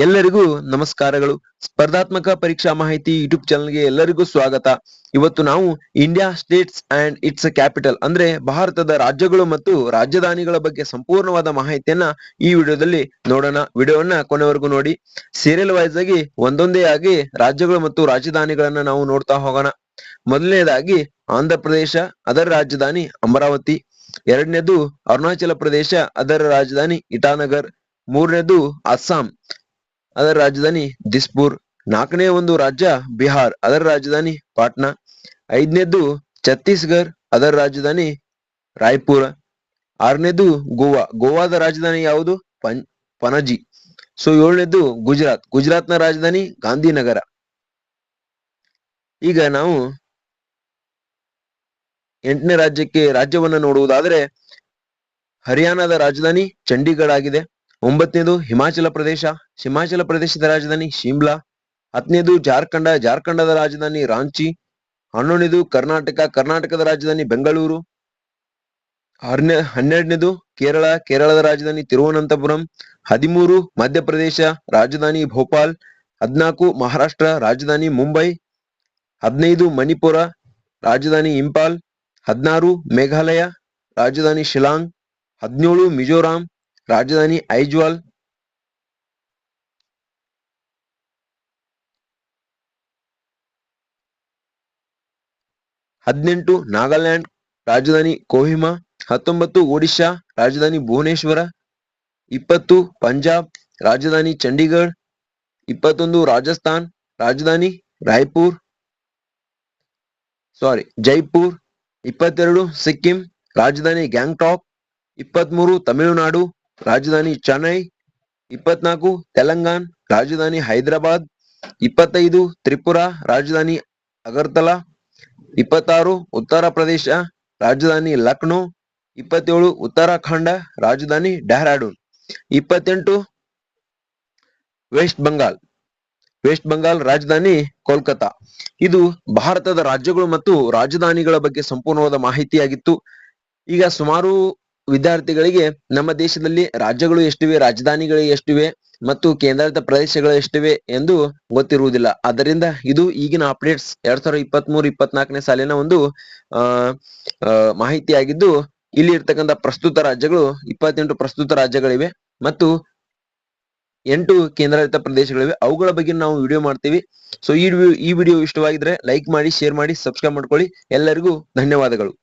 ಎಲ್ಲರಿಗೂ ನಮಸ್ಕಾರಗಳು. ಸ್ಪರ್ಧಾತ್ಮಕ ಪರೀಕ್ಷಾ ಮಾಹಿತಿ ಯೂಟ್ಯೂಬ್ ಚಾನಲ್ಗೆ ಎಲ್ಲರಿಗೂ ಸ್ವಾಗತ. ಇವತ್ತು ನಾವು India States and it's capital ಅಂದ್ರೆ ಭಾರತದ ರಾಜ್ಯಗಳು ಮತ್ತು ರಾಜಧಾನಿಗಳ ಬಗ್ಗೆ ಸಂಪೂರ್ಣವಾದ ಮಾಹಿತಿಯನ್ನ ಈ ವಿಡಿಯೋದಲ್ಲಿ ನೋಡೋಣ. ವಿಡಿಯೋವನ್ನ ಕೊನೆವರೆಗೂ ನೋಡಿ. ಸೀರಿಯಲ್ ವೈಸ್ ಆಗಿ ಒಂದೊಂದೇ ಆಗಿ ರಾಜ್ಯಗಳು ಮತ್ತು ರಾಜಧಾನಿಗಳನ್ನ ನಾವು ನೋಡ್ತಾ ಹೋಗೋಣ. ಮೊದಲನೇದಾಗಿ ಆಂಧ್ರ ಪ್ರದೇಶ, ಅದರ ರಾಜಧಾನಿ ಅಮರಾವತಿ. ಎರಡನೇದು ಅರುಣಾಚಲ ಪ್ರದೇಶ, ಅದರ ರಾಜಧಾನಿ ಇಟಾನಗರ್. ಮೂರನೇದು ಅಸ್ಸಾಂ, ಅದರ ರಾಜಧಾನಿ ದಿಸ್ಪುರ್. ನಾಲ್ಕನೇ ಒಂದು ರಾಜ್ಯ ಬಿಹಾರ್, ಅದರ ರಾಜಧಾನಿ ಪಾಟ್ನಾ. ಐದನೇದು ಛತ್ತೀಸ್ಗಢ, ಅದರ ರಾಜಧಾನಿ ರಾಯ್ಪುರ. ಆರನೇದು ಗೋವಾ, ಗೋವಾದ ರಾಜಧಾನಿ ಯಾವುದು? ಪಣಜಿ. ಸೊ ಏಳನೇದು ಗುಜರಾತ್, ಗುಜರಾತ್ನ ರಾಜಧಾನಿ ಗಾಂಧಿನಗರ. ಈಗ ನಾವು ಎಂಟನೇ ರಾಜ್ಯವನ್ನ ನೋಡುವುದಾದ್ರೆ ಹರಿಯಾಣದ ರಾಜಧಾನಿ ಚಂಡೀಗಢ ಆಗಿದೆ. ಒಂಬತ್ತನೇದು ಹಿಮಾಚಲ ಪ್ರದೇಶ, ಹಿಮಾಚಲ ಪ್ರದೇಶದ ರಾಜಧಾನಿ ಶಿಮ್ಲಾ. ಹತ್ತನೇದು ಜಾರ್ಖಂಡ, ಜಾರ್ಖಂಡದ ರಾಜಧಾನಿ ರಾಂಚಿ. 11ನೇದು ಕರ್ನಾಟಕ, ಕರ್ನಾಟಕದ ರಾಜಧಾನಿ ಬೆಂಗಳೂರು. 12ನೇದು ಕೇರಳ, ಕೇರಳದ ರಾಜಧಾನಿ ತಿರುವನಂತಪುರಂ. 13 ಮಧ್ಯಪ್ರದೇಶ, ರಾಜಧಾನಿ ಭೋಪಾಲ್. 14 ಮಹಾರಾಷ್ಟ್ರ, ರಾಜಧಾನಿ ಮುಂಬೈ. 15 ಮಣಿಪುರ, ರಾಜಧಾನಿ ಇಂಪಾಲ್. 16 ಮೇಘಾಲಯ, ರಾಜಧಾನಿ ಶಿಲಾಂಗ್. 17 ಮಿಜೋರಾಂ, ರಾಜಧಾನಿ ಐಜ್ವಾಲ್. 18 ನಾಗಾಲ್ಯಾಂಡ್, ರಾಜಧಾನಿ ಕೋಹಿಮಾ. 19 ಒಡಿಶಾ, ರಾಜಧಾನಿ ಭುವನೇಶ್ವರ. 20 ಪಂಜಾಬ್, ರಾಜಧಾನಿ ಚಂಡೀಗಢ. 21 ರಾಜಸ್ಥಾನ್, ರಾಜಧಾನಿ ಜೈಪುರ್. 22 ಸಿಕ್ಕಿಂ, ರಾಜಧಾನಿ ಗ್ಯಾಂಗ್ಟಾಕ್. 23 ತಮಿಳುನಾಡು, ರಾಜಧಾನಿ ಚೆನ್ನೈ. 24 ತೆಲಂಗಾಣ, ರಾಜಧಾನಿ ಹೈದರಾಬಾದ್. 25 ತ್ರಿಪುರಾ, ರಾಜಧಾನಿ ಅಗರ್ತಲಾ. 26 ಉತ್ತರ ಪ್ರದೇಶ, ರಾಜಧಾನಿ ಲಕ್ನೋ. 27 ಉತ್ತರಾಖಂಡ, ರಾಜಧಾನಿ ಡೆಹ್ರಾಡೂನ್. 28 ವೆಸ್ಟ್ ಬೆಂಗಾಲ್, ರಾಜಧಾನಿ ಕೋಲ್ಕತಾ. ಇದು ಭಾರತದ ರಾಜ್ಯಗಳು ಮತ್ತು ರಾಜಧಾನಿಗಳ ಬಗ್ಗೆ ಸಂಪೂರ್ಣವಾದ ಮಾಹಿತಿಯಾಗಿತ್ತು. ಈಗ ಸುಮಾರು ವಿದ್ಯಾರ್ಥಿಗಳಿಗೆ ನಮ್ಮ ದೇಶದಲ್ಲಿ ರಾಜ್ಯಗಳು ಎಷ್ಟಿವೆ, ರಾಜಧಾನಿಗಳು ಎಷ್ಟಿವೆ ಮತ್ತು ಕೇಂದ್ರಾಡಳಿತ ಪ್ರದೇಶಗಳು ಎಷ್ಟಿವೆ ಎಂದು ಗೊತ್ತಿರುವುದಿಲ್ಲ. ಆದ್ದರಿಂದ ಇದು ಈಗಿನ ಅಪ್ಡೇಟ್ಸ್ 2023-24ನೇ ಸಾಲಿನ ಒಂದು ಮಾಹಿತಿಯಾಗಿದ್ದು, ಇಲ್ಲಿ ಇರ್ತಕ್ಕಂಥ ಪ್ರಸ್ತುತ ರಾಜ್ಯಗಳು 28 ಪ್ರಸ್ತುತ ರಾಜ್ಯಗಳಿವೆ ಮತ್ತು 8 ಕೇಂದ್ರಾಡಳಿತ ಪ್ರದೇಶಗಳಿವೆ. ಅವುಗಳ ಬಗ್ಗೆ ನಾವು ವಿಡಿಯೋ ಮಾಡ್ತೀವಿ. ಸೊ ಈ ವಿಡಿಯೋ ಇಷ್ಟವಾಗಿದ್ರೆ ಲೈಕ್ ಮಾಡಿ, ಶೇರ್ ಮಾಡಿ, ಸಬ್ಸ್ಕ್ರೈಬ್ ಮಾಡ್ಕೊಳ್ಳಿ. ಎಲ್ಲರಿಗೂ ಧನ್ಯವಾದಗಳು.